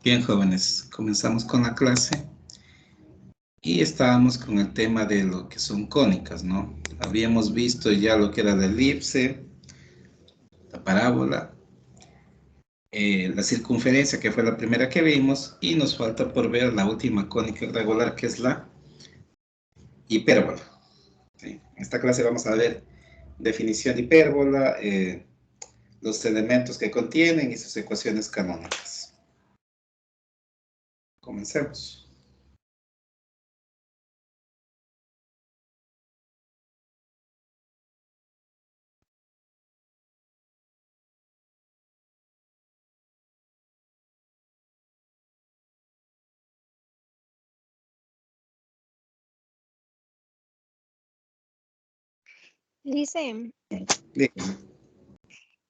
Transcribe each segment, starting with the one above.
Bien, jóvenes, comenzamos con la clase y estábamos con el tema de lo que son cónicas, ¿no? Habíamos visto ya lo que era la elipse, la parábola, la circunferencia, que fue la primera que vimos, y nos falta por ver la última cónica irregular, que es la hipérbola. ¿Sí? En esta clase vamos a ver definición de hipérbola, los elementos que contienen y sus ecuaciones canónicas. Comencemos. Dice, Bien.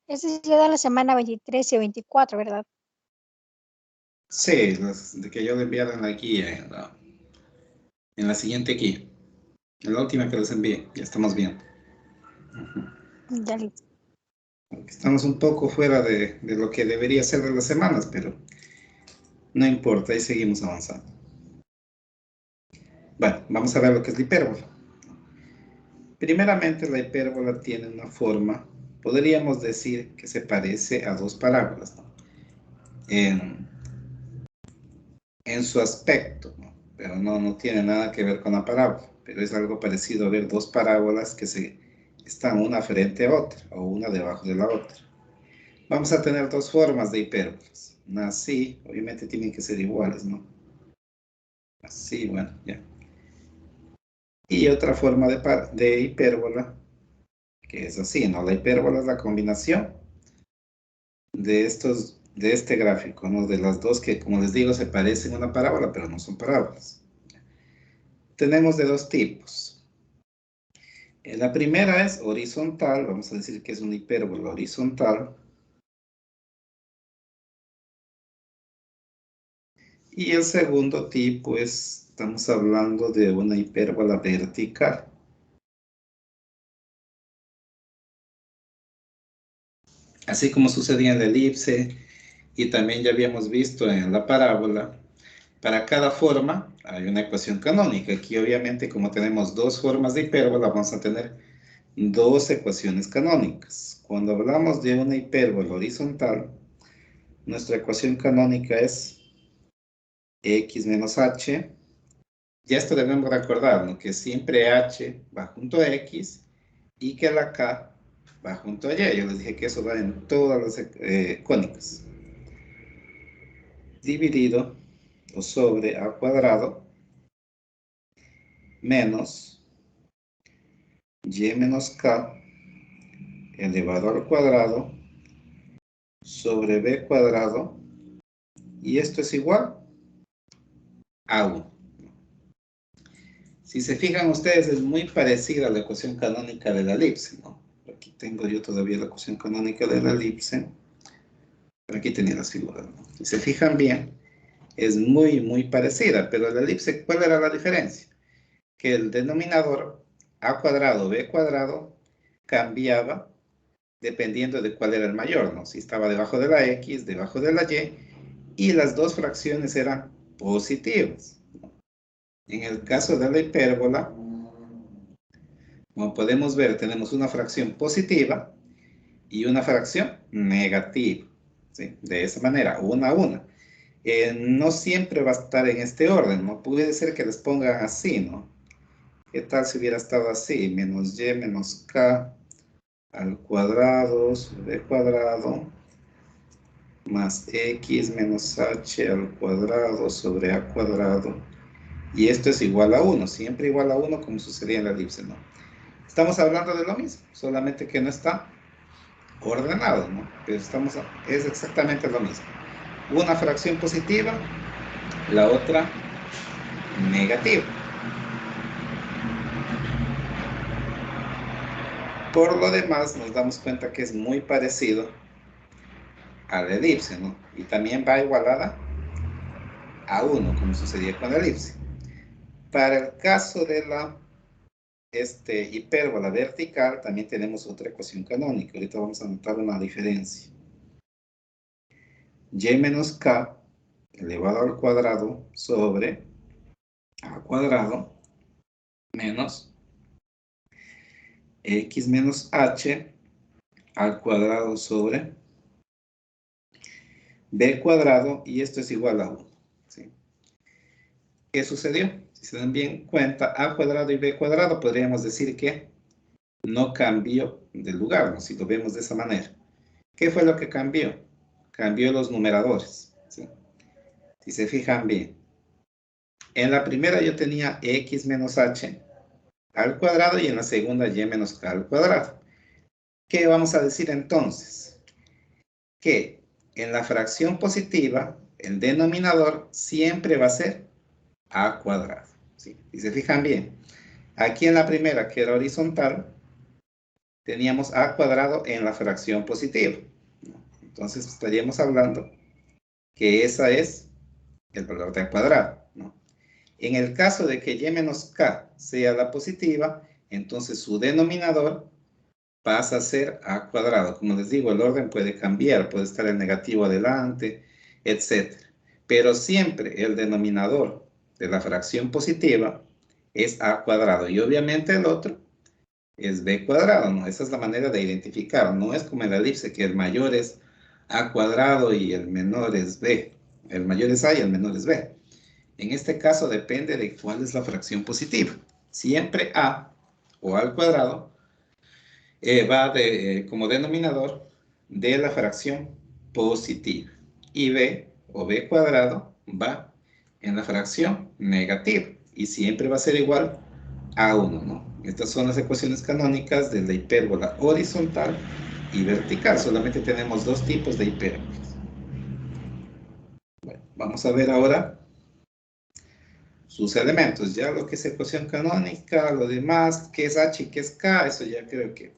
ese se da la semana 23 y 24, ¿verdad? Sí, las de que yo le enviara en la guía, en la siguiente guía. En la última que les envié, ya estamos bien. Ya listo. Estamos un poco fuera de lo que debería ser de las semanas, pero no importa, ahí seguimos avanzando. Bueno, vamos a ver lo que es la hipérbola. Primeramente, la hipérbola tiene una forma, podríamos decir que se parece a dos parábolas, ¿no? En su aspecto, ¿no? Pero no tiene nada que ver con la parábola, pero es algo parecido a ver dos parábolas que están una frente a otra, o una debajo de la otra. Vamos a tener dos formas de hipérbolas. Una así, obviamente tienen que ser iguales, ¿no? Así, bueno, ya. Y otra forma de hipérbola, que es así, ¿no? La hipérbola es la combinación de este gráfico, ¿no? De las dos que, como les digo, se parecen a una parábola, pero no son parábolas. Tenemos de dos tipos. La primera es horizontal, vamos a decir que es una hipérbola horizontal. Y el segundo tipo estamos hablando de una hipérbola vertical. Así como sucedía en la elipse y también ya habíamos visto en la parábola, para cada forma hay una ecuación canónica. Aquí obviamente como tenemos dos formas de hipérbola vamos a tener dos ecuaciones canónicas. Cuando hablamos de una hipérbola horizontal, nuestra ecuación canónica es x menos h. Ya esto debemos recordar, ¿no? Que siempre h va junto a x y que la k va junto a y. Yo les dije que eso va en todas las cónicas. Dividido o sobre a cuadrado menos y menos k elevado al cuadrado sobre b cuadrado, y esto es igual a 1. Si se fijan ustedes, es muy parecida a la ecuación canónica de la elipse, ¿no? Aquí tengo yo todavía la ecuación canónica de la elipse. Pero aquí tenía las figuras, ¿no? Si se fijan bien, es muy parecida, pero la elipse, ¿cuál era la diferencia? Que el denominador a cuadrado, b cuadrado, cambiaba dependiendo de cuál era el mayor, ¿no? Si estaba debajo de la x, debajo de la y las dos fracciones eran positivas. En el caso de la hipérbola, como podemos ver, tenemos una fracción positiva y una fracción negativa, ¿sí? De esa manera, una a una. No siempre va a estar en este orden, ¿no? Puede ser que les pongan así, ¿no? ¿Qué tal si hubiera estado así? Menos y menos k al cuadrado sobre cuadrado más x menos h al cuadrado sobre a cuadrado. Y esto es igual a 1, siempre igual a 1 como sucedía en la elipse, ¿no? Estamos hablando de lo mismo, solamente que no está ordenado, ¿no? Pero es exactamente lo mismo. Una fracción positiva, la otra negativa. Por lo demás, nos damos cuenta que es muy parecido a la elipse, ¿no? Y también va igualada a 1, como sucedía con la elipse. Para el caso de la hipérbola vertical, también tenemos otra ecuación canónica. Ahorita vamos a notar una diferencia. Y menos k elevado al cuadrado sobre a cuadrado menos x menos h al cuadrado sobre b cuadrado, y esto es igual a 1. ¿Sí? ¿Qué sucedió? Si se dan bien cuenta, a cuadrado y b cuadrado, podríamos decir que no cambió de lugar, ¿no? Si lo vemos de esa manera. ¿Qué fue lo que cambió? Cambió los numeradores. ¿Sí? Si se fijan bien, en la primera yo tenía x menos h al cuadrado y en la segunda y menos k al cuadrado. ¿Qué vamos a decir entonces? Que en la fracción positiva, el denominador siempre va a ser a cuadrado. ¿Sí? Si se fijan bien, aquí en la primera, que era horizontal, teníamos a cuadrado en la fracción positiva. Entonces estaríamos hablando que esa es el valor de a cuadrado, ¿no? En el caso de que y menos k sea la positiva, entonces su denominador pasa a ser a cuadrado. Como les digo, el orden puede cambiar, puede estar el negativo adelante, etc. Pero siempre el denominador de la fracción positiva es a cuadrado. Y obviamente el otro es b cuadrado, ¿no? Esa es la manera de identificar. No es como en la elipse, que el mayor es a cuadrado y el menor es b. El mayor es a y el menor es b. En este caso depende de cuál es la fracción positiva. Siempre a o al cuadrado va como denominador de la fracción positiva. Y b o b cuadrado va en la fracción negativa. Y siempre va a ser igual a 1, ¿no? Estas son las ecuaciones canónicas de la hipérbola horizontal y vertical. Solamente tenemos dos tipos de hipérbolas. Bueno, vamos a ver ahora sus elementos. Ya lo que es ecuación canónica, lo demás, qué es h y qué es k, eso ya creo que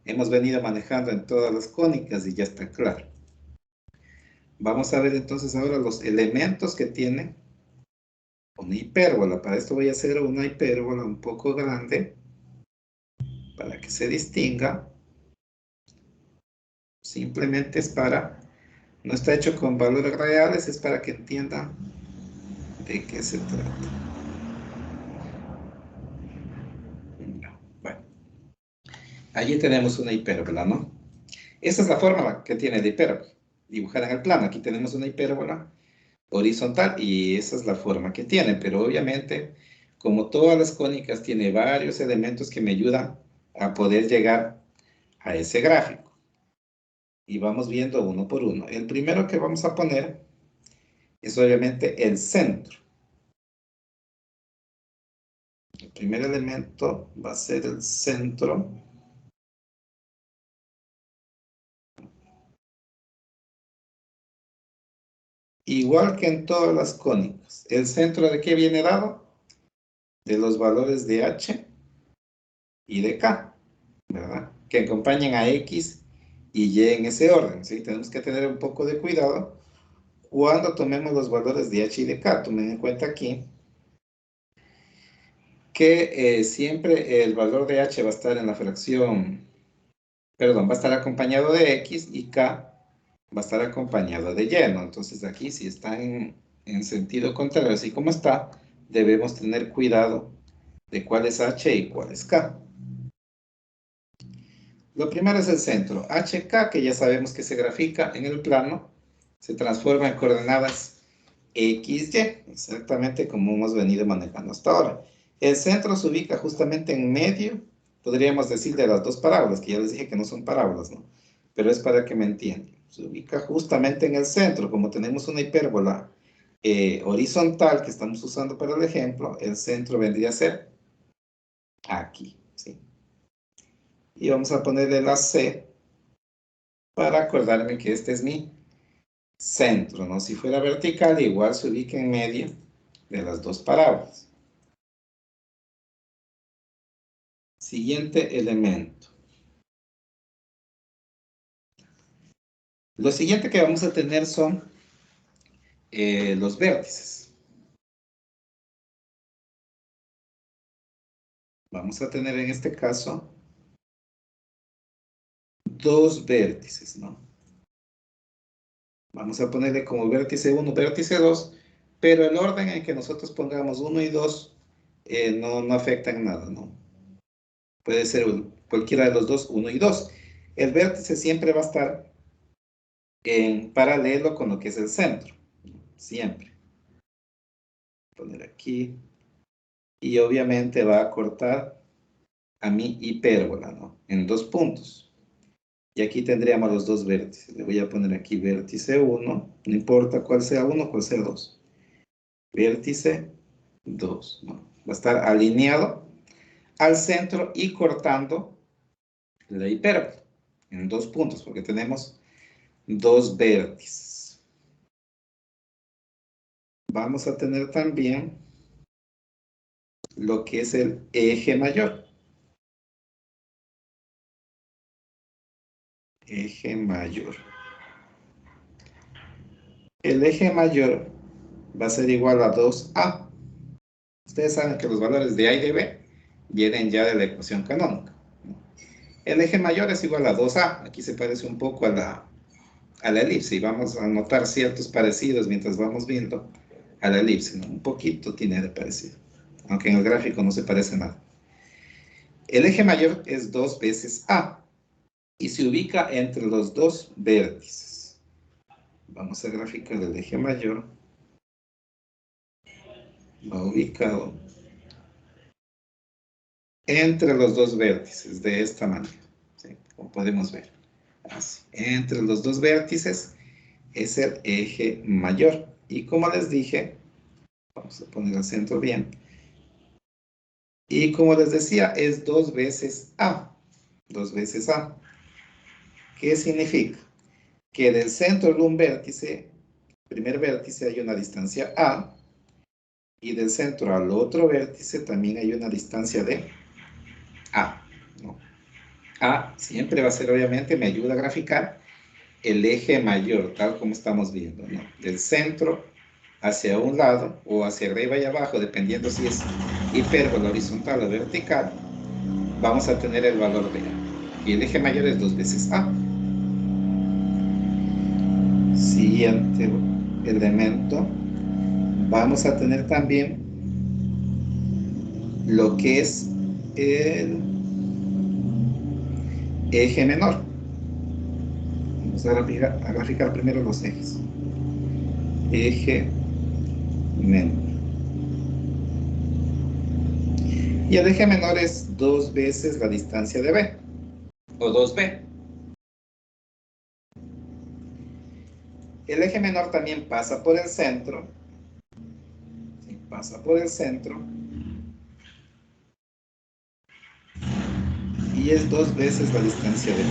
hemos venido manejando en todas las cónicas y ya está claro. Vamos a ver entonces ahora los elementos que tiene una hipérbola. Para esto voy a hacer una hipérbola un poco grande para que se distinga. Simplemente es para, no está hecho con valores reales, es para que entiendan de qué se trata. Bueno, allí tenemos una hipérbola, ¿no? Esa es la forma que tiene la hipérbola, dibujada en el plano. Aquí tenemos una hipérbola horizontal y esa es la forma que tiene, pero obviamente, como todas las cónicas, tiene varios elementos que me ayudan a poder llegar a ese gráfico. Y vamos viendo uno por uno. El primero que vamos a poner es obviamente el centro. El primer elemento va a ser el centro. Igual que en todas las cónicas. ¿El centro de qué viene dado? De los valores de h y de k, ¿verdad? Que acompañan a x y y en ese orden, ¿sí? Tenemos que tener un poco de cuidado cuando tomemos los valores de h y de k. Tomen en cuenta aquí que siempre el valor de h va a estar en la fracción, perdón, va a estar acompañado de x y k va a estar acompañado de y, ¿no? Entonces aquí si está en sentido contrario, así como está, debemos tener cuidado de cuál es h y cuál es k. Lo primero es el centro. HK, que ya sabemos que se grafica en el plano, se transforma en coordenadas XY, exactamente como hemos venido manejando hasta ahora. El centro se ubica justamente en medio, podríamos decir, de las dos parábolas, que ya les dije que no son parábolas, ¿no? Pero es para que me entiendan. Se ubica justamente en el centro, como tenemos una hipérbola horizontal que estamos usando para el ejemplo, el centro vendría a ser aquí, ¿sí? Y vamos a ponerle la C para acordarme que este es mi centro, ¿no? Si fuera vertical, igual se ubica en medio de las dos parábolas. Siguiente elemento. Lo siguiente que vamos a tener son los vértices. Vamos a tener en este caso dos vértices, ¿no? Vamos a ponerle como vértice 1, vértice 2, pero el orden en que nosotros pongamos 1 y 2 no afecta en nada, ¿no? Puede ser cualquiera de los dos, 1 y 2. El vértice siempre va a estar en paralelo con lo que es el centro, siempre. Poner aquí. Y obviamente va a cortar a mi hipérbola, ¿no? En 2 puntos. Y aquí tendríamos los dos vértices. Le voy a poner aquí vértice 1, no importa cuál sea 1, cuál sea 2. Vértice 2, ¿no? Va a estar alineado al centro y cortando la hipérbola en 2 puntos, porque tenemos 2 vértices. Vamos a tener también lo que es el eje mayor. Eje mayor. El eje mayor va a ser igual a 2a. Ustedes saben que los valores de a y de b vienen ya de la ecuación canónica. El eje mayor es igual a 2a. Aquí se parece un poco a la elipse y vamos a notar ciertos parecidos mientras vamos viendo a la elipse, ¿no? Un poquito tiene de parecido, aunque en el gráfico no se parece nada. El eje mayor es 2 veces a y se ubica entre los dos vértices. Vamos a graficar el eje mayor. Va ubicado entre los dos vértices, de esta manera, ¿sí? Como podemos ver. Así. Entre los dos vértices es el eje mayor. Y como les dije, vamos a poner el centro bien. Y como les decía, es 2 veces A. 2 veces A. ¿Qué significa? Que del centro de un vértice, primer vértice, hay una distancia A. Y del centro al otro vértice también hay una distancia de A, ¿no? A siempre va a ser, obviamente, me ayuda a graficar el eje mayor, tal como estamos viendo, ¿no? Del centro hacia un lado o hacia arriba y abajo, dependiendo si es hipérbola horizontal o vertical, vamos a tener el valor de A. Y el eje mayor es 2 veces A. Siguiente elemento, vamos a tener también lo que es el eje menor. Vamos a graficar primero los ejes. Eje menor. Y el eje menor es 2 veces la distancia de B, o 2B. El eje menor también pasa por el centro. ¿Sí? Pasa por el centro. Y es 2 veces la distancia de B.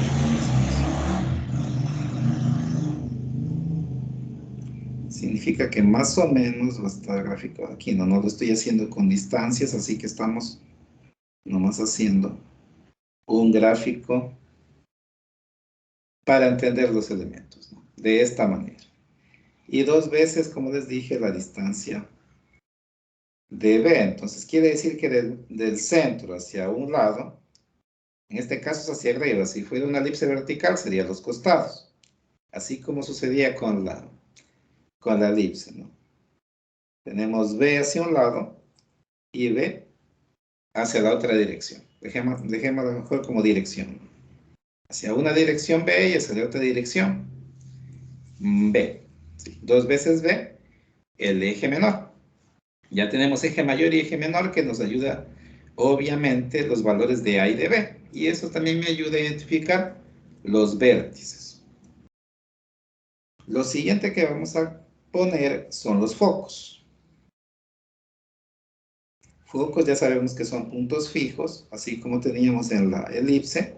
Significa que más o menos va a estar gráfico aquí. No lo estoy haciendo con distancias, así que estamos nomás haciendo un gráfico para entender los elementos, ¿no? De esta manera. Y 2 veces, como les dije, la distancia de B. Entonces quiere decir que del centro hacia un lado, en este caso es hacia arriba. Si fuera una elipse vertical, serían los costados. Así como sucedía con la elipse, ¿no? Tenemos B hacia un lado y B hacia la otra dirección. Dejémoslo mejor como dirección. Hacia una dirección B y hacia la otra dirección B. ¿Sí? 2 veces B, el eje menor. Ya tenemos eje mayor y eje menor que nos ayuda, obviamente, los valores de A y de B. Y eso también me ayuda a identificar los vértices. Lo siguiente que vamos a poner son los focos. Focos ya sabemos que son puntos fijos, así como teníamos en la elipse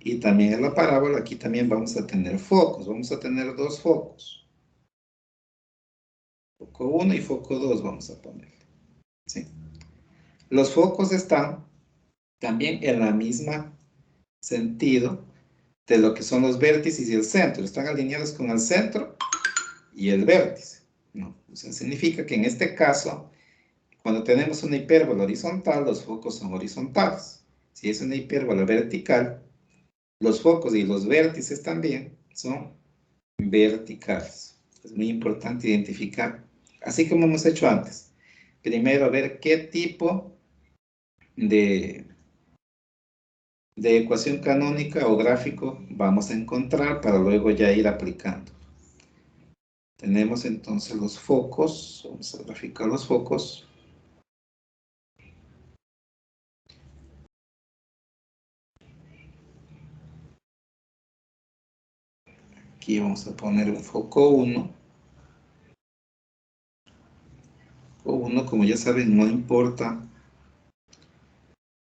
y también en la parábola. Aquí también vamos a tener focos. Vamos a tener 2 focos. Foco 1 y foco 2 vamos a poner. ¿Sí? Los focos están también en la misma sentido de lo que son los vértices y el centro. Están alineados con el centro y el vértice, ¿no? O sea, significa que en este caso, cuando tenemos una hipérbola horizontal, los focos son horizontales. Si es una hipérbola vertical, los focos y los vértices también son verticales. Es muy importante identificar, así como hemos hecho antes. Primero ver qué tipo de ecuación canónica o gráfico vamos a encontrar para luego ya ir aplicando. Tenemos entonces los focos, vamos a graficar los focos. Aquí vamos a poner un foco 1. Foco 1, como ya saben, no importa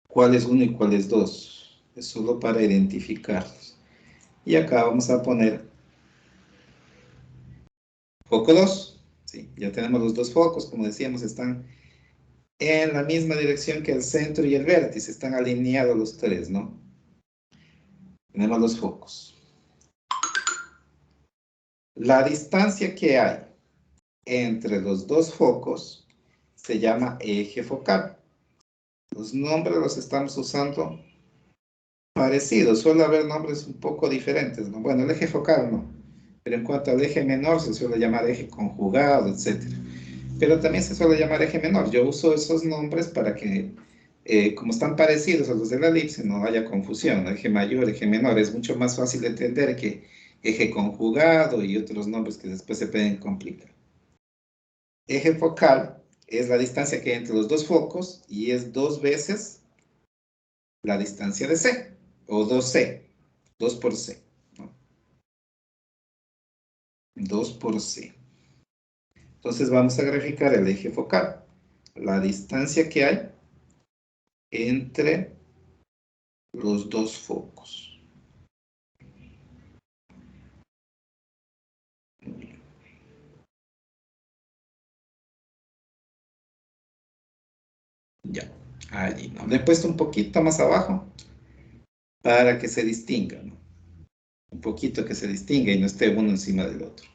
cuál es 1 y cuál es 2. Es solo para identificarlos. Y acá vamos a poner foco 2. ¿Sí? Ya tenemos los dos focos, como decíamos, están en la misma dirección que el centro y el vértice. Están alineados los tres, ¿no? Tenemos los focos. La distancia que hay entre los dos focos se llama eje focal. Los nombres los estamos usando parecidos, suele haber nombres un poco diferentes, ¿no? Bueno, el eje focal no, pero en cuanto al eje menor se suele llamar eje conjugado, etc. Pero también se suele llamar eje menor. Yo uso esos nombres para que, como están parecidos a los de la elipse, no haya confusión. Eje mayor, eje menor, es mucho más fácil de entender que eje conjugado y otros nombres que después se pueden complicar. Eje focal es la distancia que hay entre los dos focos y es 2 veces la distancia de C, o 2C, 2 por C, ¿no? 2 por C. Entonces vamos a graficar el eje focal, la distancia que hay entre los dos focos. Ya, allí, ¿no? Le he puesto un poquito más abajo para que se distinga, ¿no? Un poquito que se distinga y no esté uno encima del otro.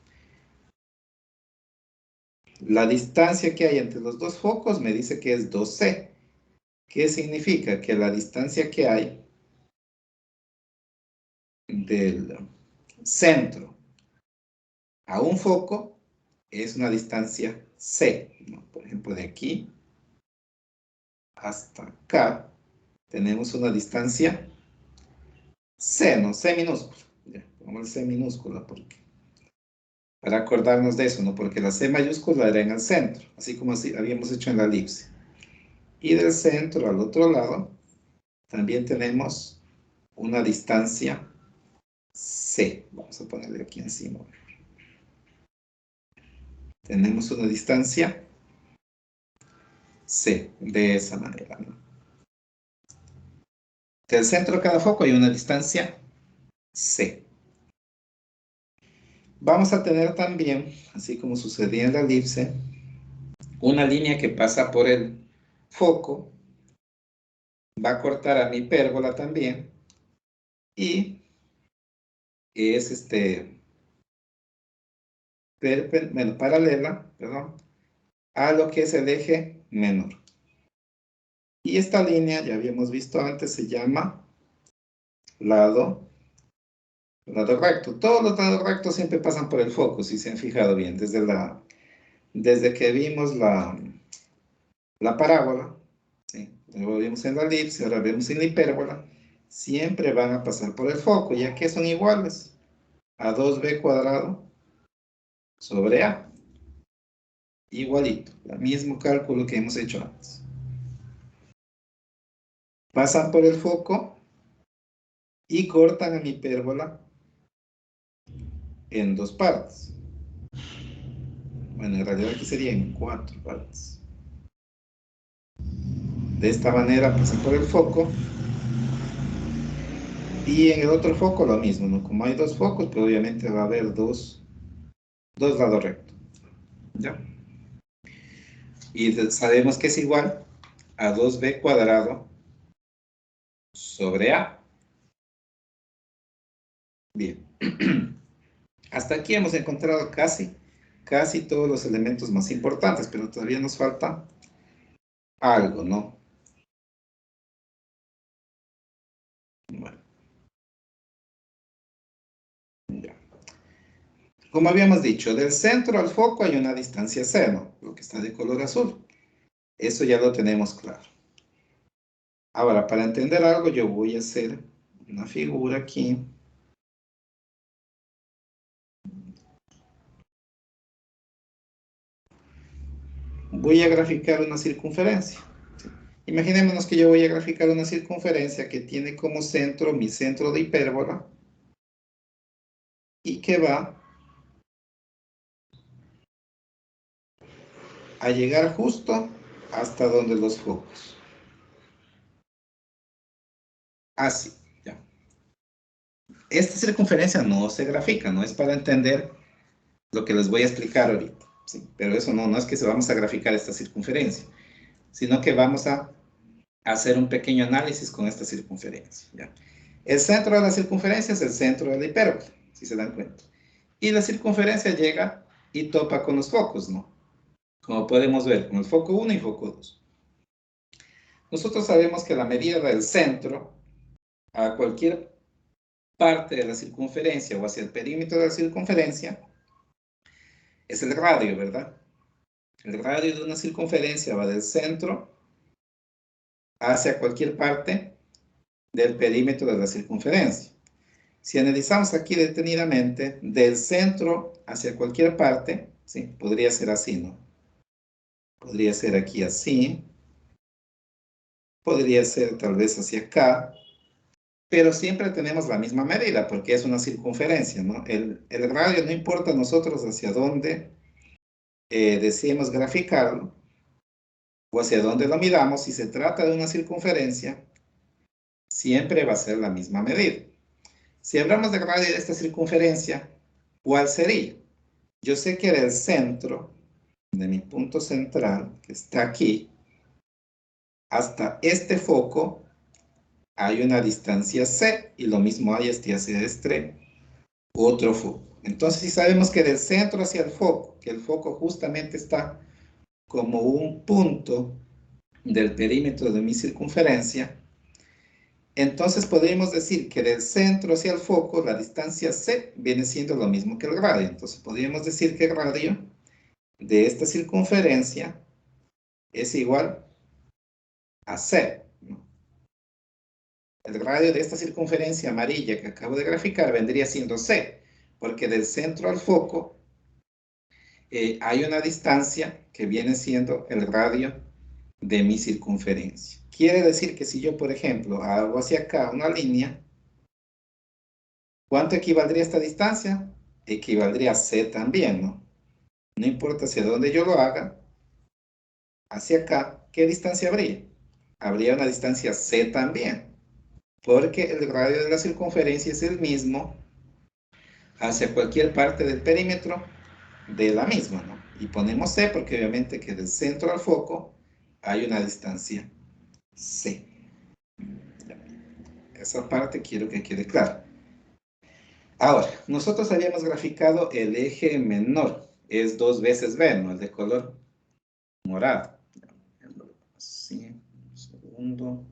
La distancia que hay entre los dos focos me dice que es 2C. ¿Qué significa? Que la distancia que hay del centro a un foco es una distancia C, ¿no? Por ejemplo, de aquí hasta acá tenemos una distancia C, ¿no? C minúscula. Ya, pongamos C minúscula para acordarnos de eso, ¿no? Porque la C mayúscula era en el centro, así como así habíamos hecho en la elipse. Y del centro al otro lado también tenemos una distancia C. Vamos a ponerle aquí encima. Tenemos una distancia C, de esa manera, ¿no? Del centro de cada foco hay una distancia C. Vamos a tener también, así como sucedía en la elipse, una línea que pasa por el foco, va a cortar a mi hipérbola también, y es paralela, perdón, a lo que es el eje menor. Y esta línea, ya habíamos visto antes, se llama lado recto. Todos los lados rectos siempre pasan por el foco, si se han fijado bien, desde que vimos la parábola, ¿sí? Luego vimos en la elipse, ahora vemos en la hipérbola, siempre van a pasar por el foco, ya que son iguales a 2b cuadrado sobre a. Igualito, el mismo cálculo que hemos hecho antes. Pasan por el foco y cortan a mi hipérbola en 2 partes. Bueno, en realidad aquí sería en 4 partes. De esta manera pasan por el foco. Y en el otro foco lo mismo, ¿no? Como hay 2 focos, pues obviamente va a haber dos lados rectos. ¿Ya? Y sabemos que es igual a 2b cuadrado sobre a. Bien. Hasta aquí hemos encontrado casi todos los elementos más importantes, pero todavía nos falta algo, ¿no? Bueno, ya. Como habíamos dicho, del centro al foco hay una distancia c, ¿no? Lo que está de color azul. Eso ya lo tenemos claro. Ahora, para entender algo, yo voy a hacer una figura aquí. Voy a graficar una circunferencia. Imaginémonos que yo voy a graficar una circunferencia que tiene como centro mi centro de hipérbola y que va a llegar justo hasta donde los focos. Así, ya. Esta circunferencia no se grafica, no es para entender lo que les voy a explicar ahorita. ¿Sí? Pero eso no es que vamos a graficar esta circunferencia, sino que vamos a hacer un pequeño análisis con esta circunferencia. ¿Ya? El centro de la circunferencia es el centro de la hipérbola, si se dan cuenta. Y la circunferencia llega y topa con los focos, ¿no? Como podemos ver, con el foco 1 y foco 2. Nosotros sabemos que la medida del centro a cualquier parte de la circunferencia o hacia el perímetro de la circunferencia es el radio, ¿verdad? El radio de una circunferencia va del centro hacia cualquier parte del perímetro de la circunferencia. Si analizamos aquí detenidamente, del centro hacia cualquier parte, ¿sí? Podría ser así, ¿no? Podría ser aquí así. Podría ser tal vez hacia acá. Pero siempre tenemos la misma medida, porque es una circunferencia, ¿no? El radio no importa a nosotros hacia dónde deseemos graficarlo, o hacia dónde lo midamos, si se trata de una circunferencia, siempre va a ser la misma medida. Si hablamos del radio de esta circunferencia, ¿cuál sería? Yo sé que del centro, de mi punto central, que está aquí, hasta este foco, hay una distancia c, y lo mismo hay hacia este otro foco. Entonces, si sabemos que del centro hacia el foco, que el foco justamente está como un punto del perímetro de mi circunferencia, entonces podríamos decir que del centro hacia el foco, la distancia c viene siendo lo mismo que el radio. Entonces, podríamos decir que el radio de esta circunferencia es igual a c, ¿no? El radio de esta circunferencia amarilla que acabo de graficar vendría siendo c, porque del centro al foco hay una distancia que viene siendo el radio de mi circunferencia. Quiere decir que si yo, por ejemplo, hago hacia acá una línea, ¿cuánto equivaldría esta distancia? Equivaldría a c también, ¿no? No importa hacia dónde yo lo haga, hacia acá, ¿qué distancia habría? Habría una distancia c también, porque el radio de la circunferencia es el mismo hacia cualquier parte del perímetro de la misma, ¿no? Y ponemos c porque obviamente que del centro al foco hay una distancia c. Esa parte quiero que quede clara. Ahora, nosotros habíamos graficado el eje menor, es 2 veces b, ¿no? El de color morado. Así, un segundo.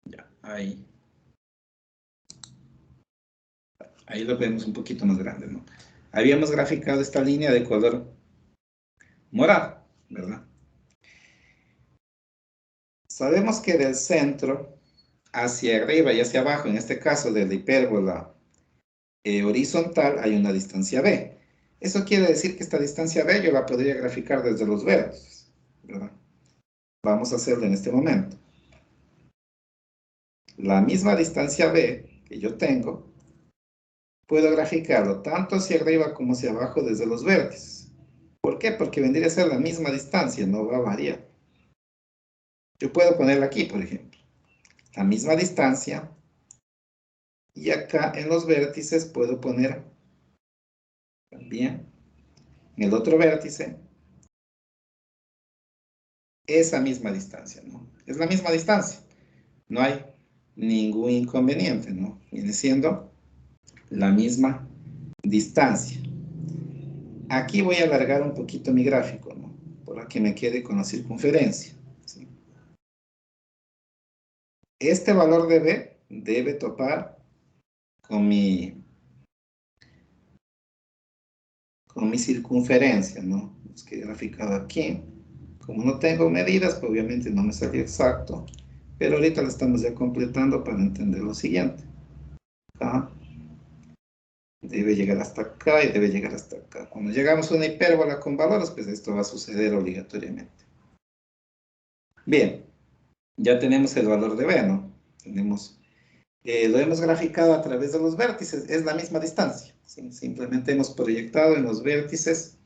Ya, ahí. Ahí lo vemos un poquito más grande, ¿no? Habíamos graficado esta línea de color morado, ¿verdad? Sabemos que del centro hacia arriba y hacia abajo, en este caso de la hipérbola horizontal, hay una distancia b. Eso quiere decir que esta distancia b yo la podría graficar desde los vértices, ¿verdad? Vamos a hacerlo en este momento. La misma distancia b que yo tengo, puedo graficarlo tanto hacia arriba como hacia abajo desde los vértices. ¿Por qué? Porque vendría a ser la misma distancia, no va a variar. Yo puedo ponerla aquí, por ejemplo. La misma distancia. Y acá en los vértices puedo poner también en el otro vértice esa misma distancia, ¿no? Es la misma distancia. No hay ningún inconveniente, ¿no? Viene siendo la misma distancia. Aquí voy a alargar un poquito mi gráfico, ¿no? Para que me quede con la circunferencia, ¿sí? Este valor de b debe topar con mi circunferencia, ¿no? Es que he graficado aquí. Como no tengo medidas, pues obviamente no me salió exacto. Pero ahorita lo estamos ya completando para entender lo siguiente. Acá. Debe llegar hasta acá y debe llegar hasta acá. Cuando llegamos a una hipérbola con valores, pues esto va a suceder obligatoriamente. Bien, ya tenemos el valor de B, ¿no? Lo hemos graficado a través de los vértices, es la misma distancia. ¿Sí? Simplemente hemos proyectado en los vértices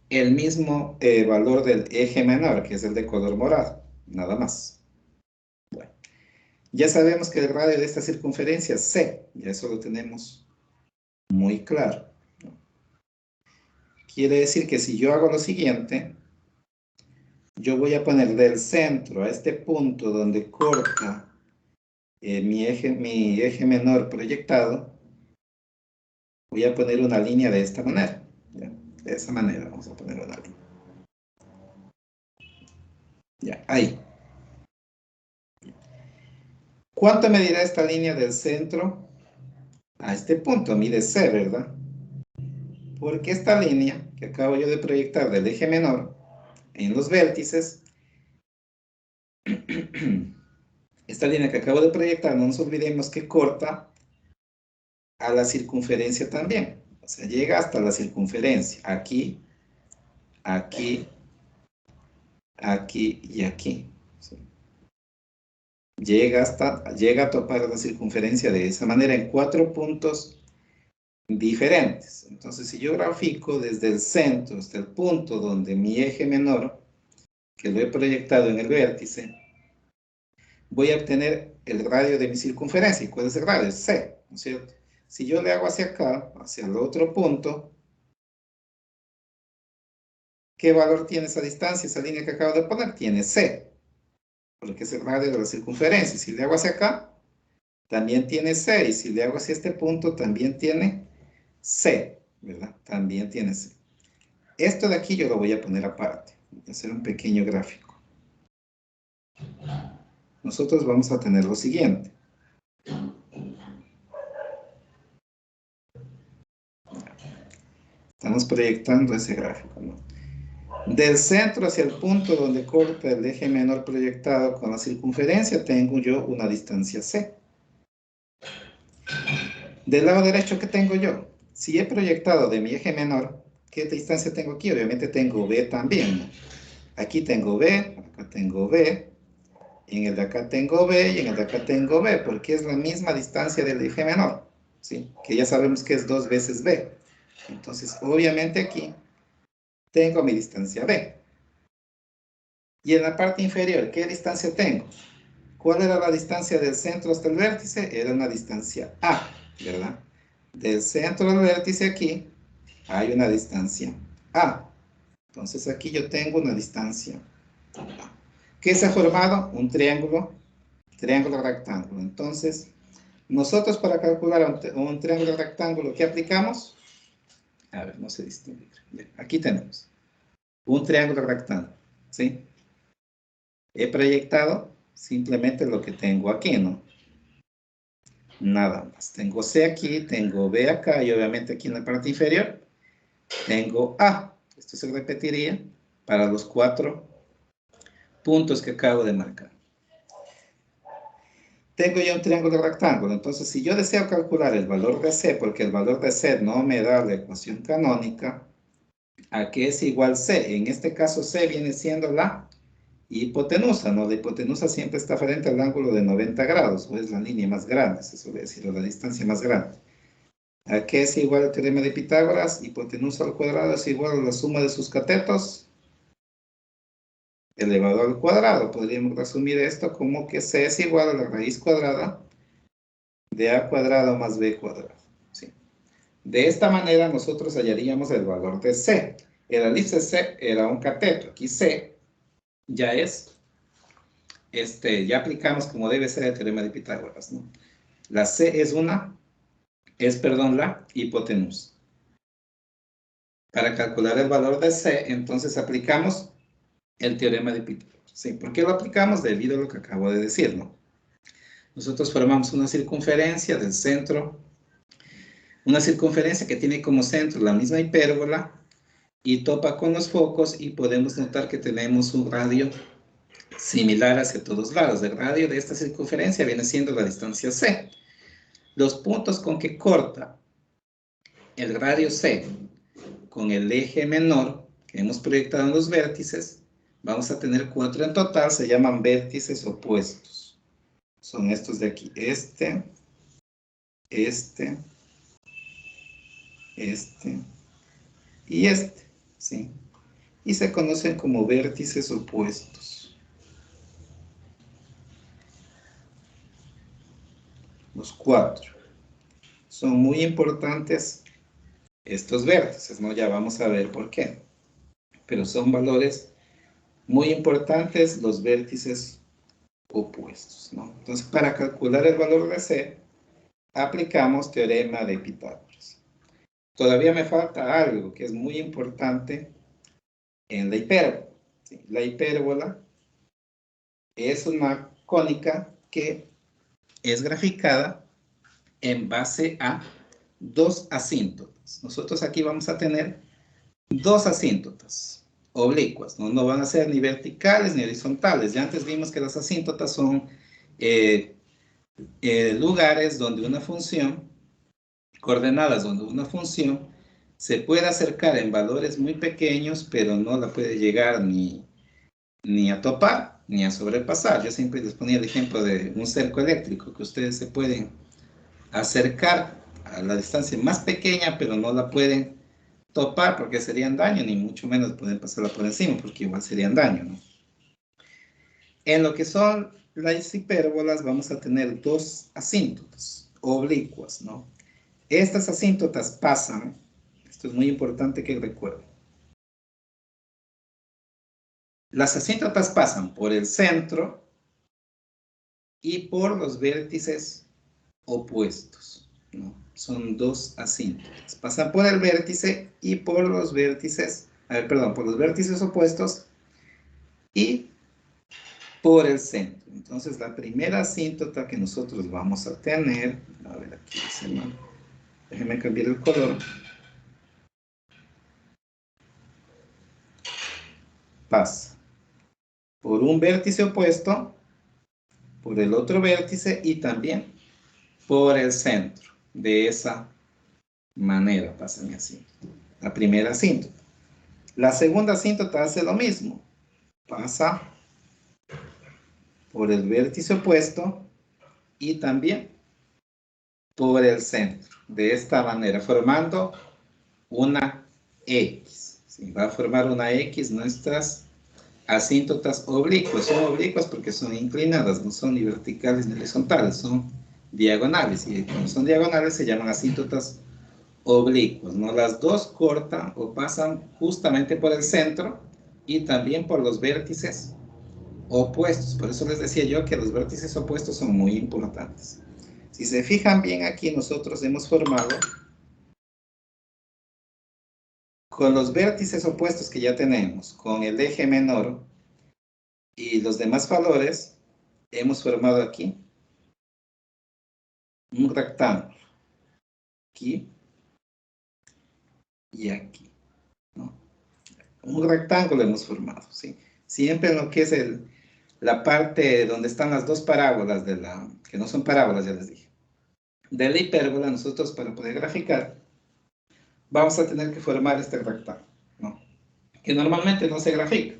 el mismo valor del eje menor, que es el de color morado, nada más. Bueno, ya sabemos que el radio de esta circunferencia es C, ya eso lo tenemos muy claro. Quiere decir que si yo hago lo siguiente, yo voy a poner del centro a este punto donde corta mi eje menor proyectado, voy a poner una línea de esta manera. ¿Ya? De esa manera vamos a poner una línea. Ya, ahí. ¿Cuánto medirá esta línea del centro a este punto? Mide C, ¿verdad? Porque esta línea que acabo yo de proyectar del eje menor en los vértices, esta línea que acabo de proyectar, no nos olvidemos que corta a la circunferencia también. O sea, llega hasta la circunferencia. Aquí, aquí, aquí y aquí. ¿Sí? Llega a topar la circunferencia de esa manera en 4 puntos diferentes. Entonces, si yo grafico desde el centro hasta el punto donde mi eje menor, que lo he proyectado en el vértice, voy a obtener el radio de mi circunferencia. ¿Y cuál es el radio? Es C, ¿no es cierto? Si yo le hago hacia acá, hacia el otro punto, ¿qué valor tiene esa distancia, esa línea que acabo de poner? Tiene C, porque es el radio de la circunferencia. Si le hago hacia acá, también tiene C. Y si le hago hacia este punto, también tiene C, ¿verdad? También tiene C. Esto de aquí yo lo voy a poner aparte. Voy a hacer un pequeño gráfico. Nosotros vamos a tener lo siguiente. Estamos proyectando ese gráfico, ¿no? Del centro hacia el punto donde corta el eje menor proyectado con la circunferencia, tengo yo una distancia C. Del lado derecho, ¿qué tengo yo? Si he proyectado de mi eje menor, ¿qué distancia tengo aquí? Obviamente tengo B también, ¿no? Aquí tengo B, acá tengo B, en el de acá tengo B y en el de acá tengo B, porque es la misma distancia del eje menor, ¿sí? Que ya sabemos que es 2 veces B. Entonces, obviamente aquí tengo mi distancia B. Y en la parte inferior, ¿qué distancia tengo? ¿Cuál era la distancia del centro hasta el vértice? Era una distancia A, ¿verdad? Del centro al vértice aquí hay una distancia A. Entonces aquí yo tengo una distancia A. ¿Qué se ha formado? Un triángulo rectángulo. Entonces, nosotros para calcular un triángulo rectángulo, ¿qué aplicamos? A ver, no se distingue. Aquí tenemos un triángulo rectángulo, ¿sí? He proyectado simplemente lo que tengo aquí, ¿no? Nada más. Tengo C aquí, tengo B acá y obviamente aquí en la parte inferior tengo A. Esto se repetiría para los 4 puntos que acabo de marcar. Tengo ya un triángulo rectángulo. Entonces, si yo deseo calcular el valor de C, porque el valor de C no me da la ecuación canónica, ¿a qué es igual C? En este caso, C viene siendo la hipotenusa, ¿no? La hipotenusa siempre está frente al ángulo de 90 grados, o es la línea más grande, se suele decir, o la distancia más grande. ¿A qué es igual el teorema de Pitágoras? Hipotenusa al cuadrado es igual a la suma de sus catetos elevado al cuadrado. Podríamos resumir esto como que C es igual a la raíz cuadrada de A cuadrado más B cuadrado. ¿Sí? De esta manera nosotros hallaríamos el valor de C. El elipse C era un cateto. Aquí C ya es, ya aplicamos como debe ser el teorema de Pitágoras, ¿no? La C es la hipotenusa. Para calcular el valor de C, entonces aplicamos el teorema de Pitágoras. ¿Sí? ¿Por qué lo aplicamos? Debido a lo que acabo de decir, ¿no? Nosotros formamos una circunferencia del centro, una circunferencia que tiene como centro la misma hipérbola y topa con los focos, y podemos notar que tenemos un radio similar hacia todos lados. El radio de esta circunferencia viene siendo la distancia C. Los puntos con que corta el radio C con el eje menor que hemos proyectado en los vértices, vamos a tener 4 en total, se llaman vértices opuestos. Son estos de aquí, este, y este, ¿sí? Y se conocen como vértices opuestos. Los 4. Son muy importantes estos vértices, ¿no? Ya vamos a ver por qué. Pero son valores muy importantes los vértices opuestos, ¿no? Entonces, para calcular el valor de C, aplicamos teorema de Pitágoras. Todavía me falta algo que es muy importante en la hipérbola, ¿sí? La hipérbola es una cónica que es graficada en base a dos asíntotas. Nosotros aquí vamos a tener dos asíntotas oblicuas, ¿no? No van a ser ni verticales ni horizontales. Ya antes vimos que las asíntotas son lugares donde una función, coordenadas donde una función se puede acercar en valores muy pequeños, pero no la puede llegar ni a topar, ni a sobrepasar. Yo siempre les ponía el ejemplo de un cerco eléctrico, que ustedes se pueden acercar a la distancia más pequeña, pero no la pueden topar porque serían daño, ni mucho menos pueden pasarla por encima, porque igual serían daño, ¿no? En lo que son las hipérbolas vamos a tener dos asíntotas oblicuas, ¿no? Estas asíntotas pasan, esto es muy importante que recuerden, las asíntotas pasan por el centro y por los vértices opuestos, ¿no? Son dos asíntotas. Pasan por el vértice y por los vértices, por los vértices opuestos y por el centro. Entonces, la primera asíntota que nosotros vamos a tener, a ver, aquí dice, ¿no? Déjenme cambiar el color. Pasa por un vértice opuesto, por el otro vértice y también por el centro. De esa manera pasa mi asíntota. La primera asíntota. La segunda asíntota hace lo mismo. Pasa por el vértice opuesto y también por el centro. De esta manera, formando una X. ¿Sí? Va a formar una X nuestras asíntotas oblicuas. Son oblicuas porque son inclinadas, no son ni verticales ni horizontales, son diagonales. Y como son diagonales se llaman asíntotas oblicuos, ¿no? Las dos cortan o pasan justamente por el centro y también por los vértices opuestos. Por eso les decía yo que los vértices opuestos son muy importantes. Si se fijan bien aquí, nosotros hemos formado con los vértices opuestos que ya tenemos, con el eje menor y los demás valores, hemos formado aquí un rectángulo. Aquí y aquí, ¿no? Un rectángulo hemos formado, ¿sí? Siempre en lo que es la parte donde están las dos parábolas que no son parábolas, ya les dije. De la hipérbola, nosotros para poder graficar, vamos a tener que formar este rectángulo, ¿no? Que normalmente no se grafica,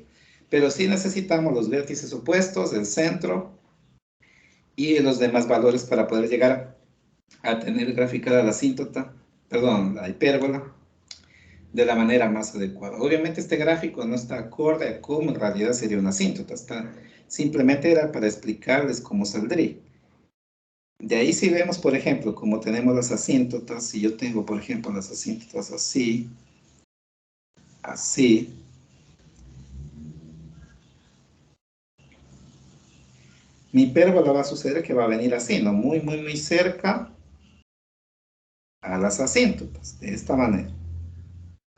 pero sí necesitamos los vértices opuestos, el centro y los demás valores para poder llegar a tener graficada la asíntota, perdón, la hipérbola, de la manera más adecuada. Obviamente este gráfico no está acorde a cómo en realidad sería una asíntota, simplemente era para explicarles cómo saldría. De ahí si vemos, por ejemplo, como tenemos las asíntotas, si yo tengo, por ejemplo, las asíntotas así, así, mi hipérbola va a suceder que va a venir así, ¿no? Muy, muy, muy cerca a las asíntotas, de esta manera.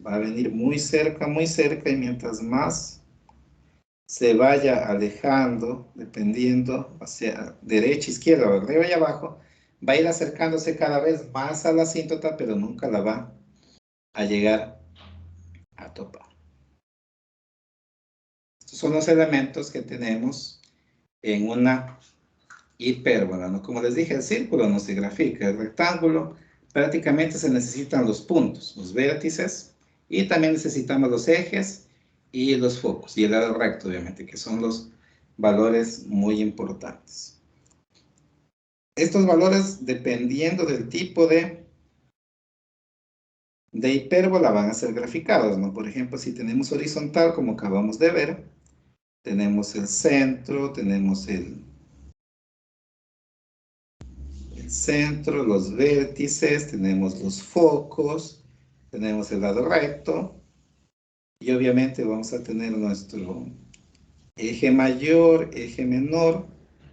Va a venir muy cerca, y mientras más se vaya alejando, dependiendo hacia derecha, izquierda o arriba y abajo, va a ir acercándose cada vez más a la asíntota, pero nunca la va a llegar a topar. Estos son los elementos que tenemos en una hipérbola, ¿no? Como les dije, el círculo no se grafica, el rectángulo prácticamente se necesitan los puntos, los vértices, y también necesitamos los ejes y los focos, y el lado recto, obviamente, que son los valores muy importantes. Estos valores, dependiendo del tipo de hipérbola, van a ser graficados, ¿no? Por ejemplo, si tenemos horizontal, como acabamos de ver, tenemos el centro, tenemos el centro, los vértices, tenemos los focos, tenemos el lado recto, y obviamente vamos a tener nuestro eje mayor, eje menor.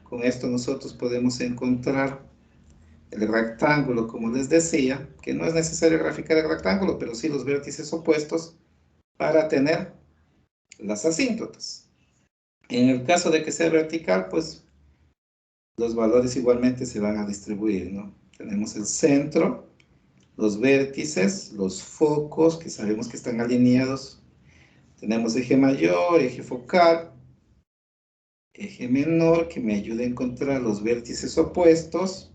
Con esto nosotros podemos encontrar el rectángulo, como les decía, que no es necesario graficar el rectángulo, pero sí los vértices opuestos para tener las asíntotas. En el caso de que sea vertical, pues los valores igualmente se van a distribuir, ¿no? Tenemos el centro, los vértices, los focos, que sabemos que están alineados. Tenemos eje mayor, eje focal, eje menor, que me ayuda a encontrar los vértices opuestos,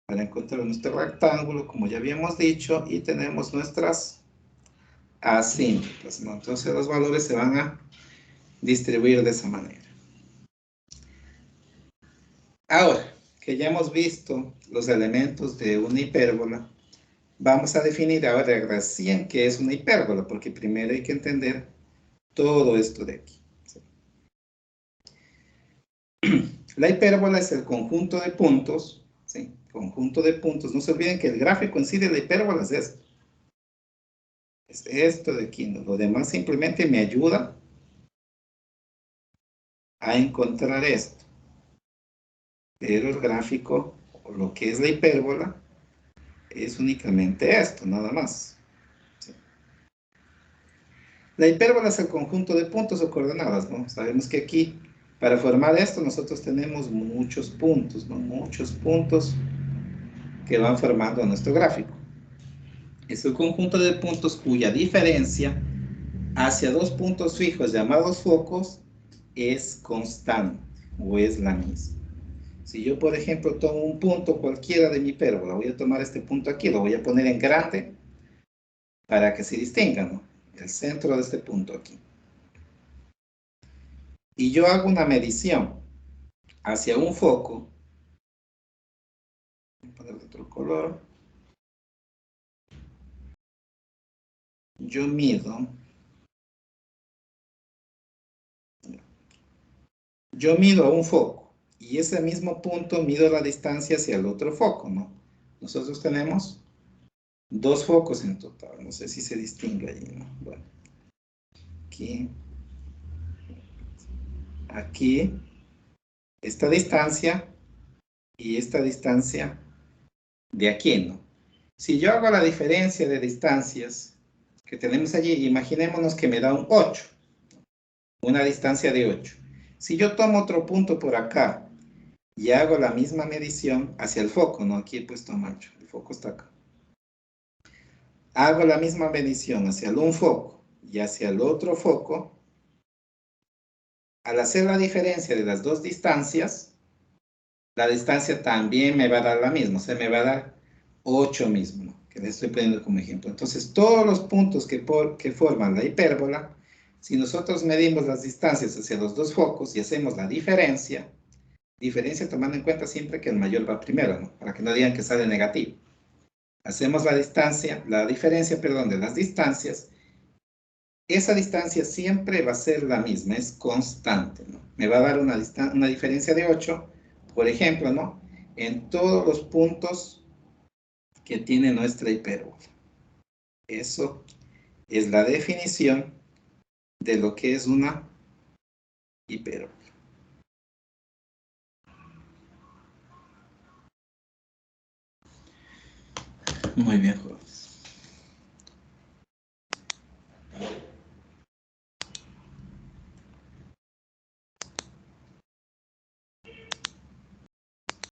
para encontrar nuestro rectángulo, como ya habíamos dicho, y tenemos nuestras asíntotas, ¿no? Entonces los valores se van a distribuir de esa manera. Ahora, que ya hemos visto los elementos de una hipérbola, vamos a definir ahora recién qué es una hipérbola, porque primero hay que entender todo esto de aquí. La hipérbola es el conjunto de puntos, ¿sí? Conjunto de puntos. No se olviden que el gráfico en sí de la hipérbola es esto. Es esto de aquí, ¿no? Lo demás simplemente me ayuda a encontrar esto. Pero el gráfico, o lo que es la hipérbola, es únicamente esto, nada más. ¿Sí? La hipérbola es el conjunto de puntos o coordenadas, ¿no? Sabemos que aquí, para formar esto, nosotros tenemos muchos puntos, ¿no? Muchos puntos que van formando nuestro gráfico. Es el conjunto de puntos cuya diferencia hacia dos puntos fijos llamados focos es constante o es la misma. Si yo, por ejemplo, tomo un punto cualquiera de mi hipérbola, voy a tomar este punto aquí, lo voy a poner en grande para que se distinga, ¿no? El centro de este punto aquí. Y yo hago una medición hacia un foco. Voy a poner otro color. Yo mido a un foco. Y ese mismo punto mido la distancia hacia el otro foco, ¿no? Nosotros tenemos dos focos en total. No sé si se distingue allí, ¿no? Bueno. Aquí, esta distancia y esta distancia de aquí, ¿no? Si yo hago la diferencia de distancias que tenemos allí, imaginémonos que me da un 8, una distancia de 8. Si yo tomo otro punto por acá y hago la misma medición hacia el foco, ¿no? Aquí he puesto macho, el foco está acá. Hago la misma medición hacia un foco y hacia el otro foco. Al hacer la diferencia de las dos distancias, la distancia también me va a dar la misma, o sea, me va a dar 8 mismo, ¿no? Que le estoy poniendo como ejemplo. Entonces, todos los puntos que forman la hipérbola, si nosotros medimos las distancias hacia los dos focos y hacemos la diferencia tomando en cuenta siempre que el mayor va primero, ¿no? Para que no digan que sale negativo. Hacemos la diferencia de las distancias. Esa distancia siempre va a ser la misma, es constante, ¿no? Me va a dar una diferencia de 8, por ejemplo, ¿no? En todos los puntos que tiene nuestra hipérbola. Eso es la definición de lo que es una hipérbola. Muy bien, Jorge.